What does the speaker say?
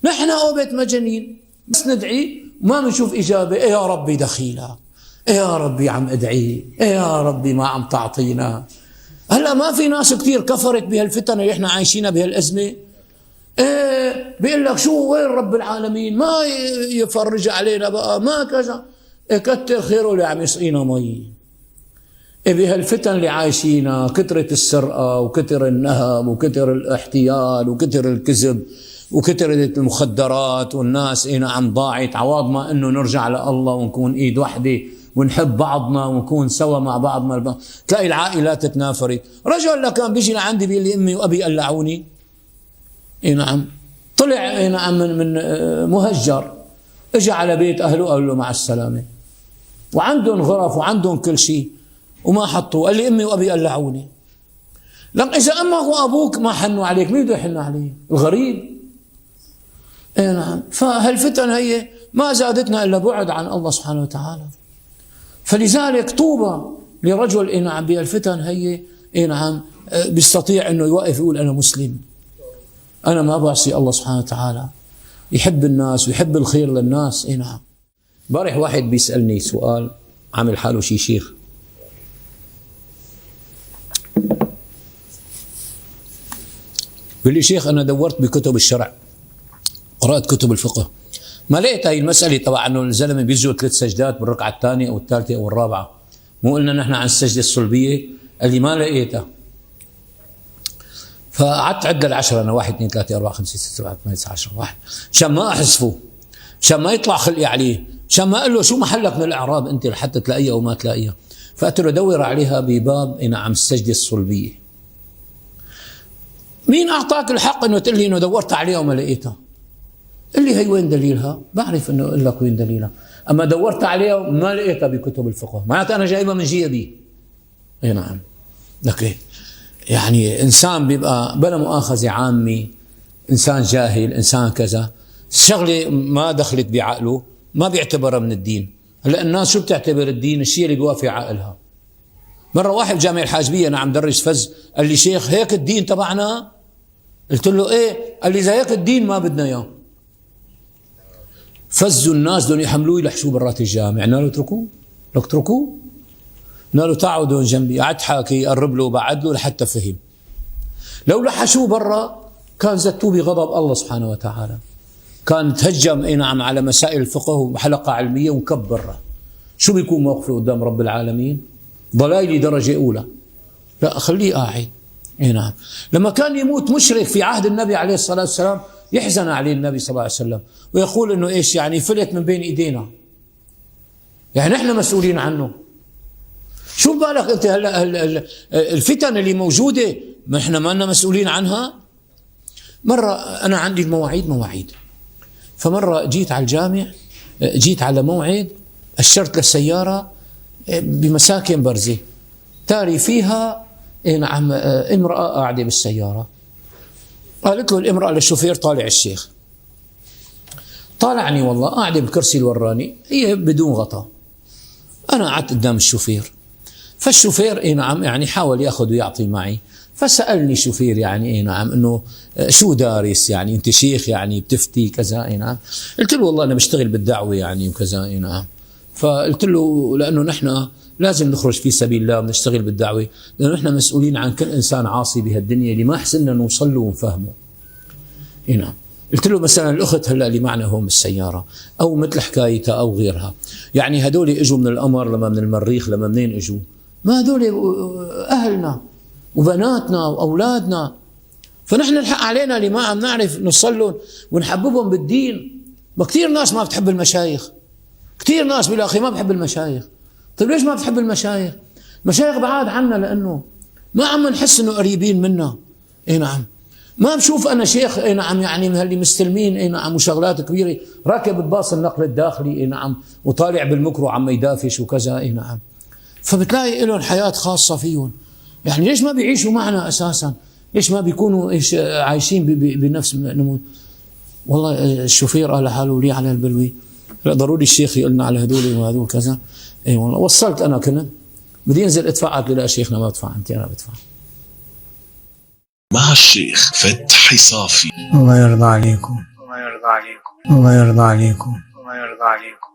نحن أوبة مجانين بس ندعي وما بنشوف إجابة. إيه يا ربي دخيلة، إيه يا ربي عم أدعي، إيه يا ربي ما عم تعطينا. هلا ما في ناس كثير كفرت بهالفتن اللي احنا عايشينها بهالأزمة. إيه بيقول لك شو وين رب العالمين، ما يفرج علينا بقى، ما كذا. إيه كتر خيره اللي عم يسقينا مي. إيه بهالفتن اللي عايشينها، كترة السرقة وكتر النهب وكتر الاحتيال وكتر الكذب وكتر المخدرات، والناس نعم ضاعت. عوض ما انه نرجع لله ونكون ايد وحده ونحب بعضنا ونكون سوا مع بعضنا، تلاقي العائلات تنافرت. رجل كان بيجي لعندي بيقول لي امي وابي قلعوني، نعم طلع نعم من مهجر، اجى على بيت اهله قال له مع السلامه، وعندهم غرف وعندهم كل شيء وما حطوا. قال لي امي وابي قلعوني. لك اذا امك وابوك ما حنوا عليك مين بده يحن عليك؟ الغريب. اي نعم. فهالفتن هي ما زادتنا الا بعد عن الله سبحانه وتعالى. فلذلك طوبى لرجل اي نعم بهالفتن هي اي نعم بيستطيع انه يوقف يقول انا مسلم، انا ما بعصي الله سبحانه وتعالى، يحب الناس ويحب الخير للناس. اي نعم. امبارح واحد بيسالني سؤال، عامل حاله شي شيخ، بيقول لي شيخ انا دورت بكتب الشرع، قرأت كتب الفقه، ما لقيت هاي المسألة تبع انه الزلمة بيسجد 3 سجدات بالركعة الثانية او الثالثة او الرابعة. مو قلنا نحن عن السجدة الصلبية؟ قال لي ما لقيتها. فقعدت عد ال10 انا 1 2 3 4 5 6 7 8 9 10 1 مشان ما احذفه، مشان ما يطلع خلقي عليه، مشان ما اقول له شو محلك من الاعراب انت لحتى تلاقيها او ما تلاقيها. فقلت له دور عليها بباب نعم السجدة الصلبية. مين اعطاك الحق انه تقول لي انه دورت عليها وما لقيتها؟ قل لي هي وين دليلها؟ بعرف انه اقول لك وين دليلها، اما دورت عليها وما لقيتها بكتب الفقه، معناتها انا جايبها من جيبي. اي نعم. لك يعني انسان بيبقى بلا مؤاخذه عامي، انسان جاهل، انسان كذا، شغله ما دخلت بعقله ما بيعتبرها من الدين. هلا الناس شو بتعتبر الدين؟ الشيء اللي بيوافق عقلها. مره واحد بجامع الحاجبيه انا عم درس فز، قال لي شيخ هيك الدين تبعنا؟ قلت له ايه؟ قال لي اذا هيك الدين ما بدنا اياه. فزوا الناس بدهم يحملوه يلحشوه برات الجامع، قلنا له اتركوه، لك اتركوه. قلنا له تعالوا دون جنبي، قعدت حاكي قرب له وبعد له لحتى فهم. لو لحشوه برا كان زتوه بغضب الله سبحانه وتعالى، كان تهجم اي نعم على مسائل الفقه وحلقه علميه ونكب برا. شو بيكون موقفه قدام رب العالمين؟ ضلالي درجه اولى. لا خليه قاعد. اي نعم. لما كان يموت مشرك في عهد النبي عليه الصلاه والسلام يحزن عليه النبي صلى الله عليه وسلم ويقول انه ايش يعني فلت من بين ايدينا، يعني نحن مسؤولين عنه. شو بالك انت هلا الفتن اللي موجوده ما احنا ما لنا مسؤولين عنها؟ مره انا عندي المواعيد مواعيد، فمره جيت على الجامع، جيت على موعد اشرت للسياره بمساكن برزه، تاري فيها نعم امراه قاعده بالسياره. قالت له الامرأة للشوفير طالع الشيخ. طالعني والله قاعدة بالكرسي الوراني، هي بدون غطاء. أنا قعدت قدام الشوفير، فالشوفير اي نعم يعني حاول ياخذ ويعطي معي، فسألني شوفير يعني اي نعم انه شو دارس، يعني انت شيخ يعني بتفتي كذا؟ اي نعم. قلت له والله انا بشتغل بالدعوة يعني وكذا. اي نعم. فقلت له لانه نحن لازم نخرج في سبيل الله ونشتغل بالدعوة، لأنه نحن مسؤولين عن كل إنسان عاصي بهالدنيا اللي ما حسنا نوصل له ونفهمه. نعم. قلت له مثلا الأخت هلا اللي معنا هون بالسيارة أو مثل حكايتها أو غيرها، يعني هدول إجوا من القمر لما من المريخ لما منين إجوا؟ ما هدول أهلنا وبناتنا وأولادنا، فنحن الحق علينا اللي ما عم نعرف نوصل لهم ونحببهم بالدين. ما كثير ناس ما بتحب المشايخ، كثير ناس بيقول أخي ما بحب المشايخ. طيب ليش ما بتحب المشايخ؟ مشايخ بعاد عنا لأنه ما عم نحس إنه قريبين منا. إي نعم. ما بشوف أنا شيخ إي نعم يعني من اللي مستلمين إي نعم وشغلات كبيرة، راكب بباص النقل الداخلي إي نعم وطالع بالمكرو عم يدافش وكذا. إي نعم. فبتلاقي لهم حياة خاصة فيهم. يعني ليش ما بيعيشوا معنا أساسا؟ ليش ما بيكونوا إيش عايشين بنفس نموذج؟ والله الشوفير قال لحاله لي على البلوي، لا ضروري الشيخ يقولنا على هدول وهدول كذا. اي والله وصلت انا كنت بدي انزل ادفع، قلت له لا شيخنا ما بدفع، انت انا بدفع. مع الشيخ فتحي صافي الله يرضى عليكم. الله يرضى عليكم. الله يرضى عليكم.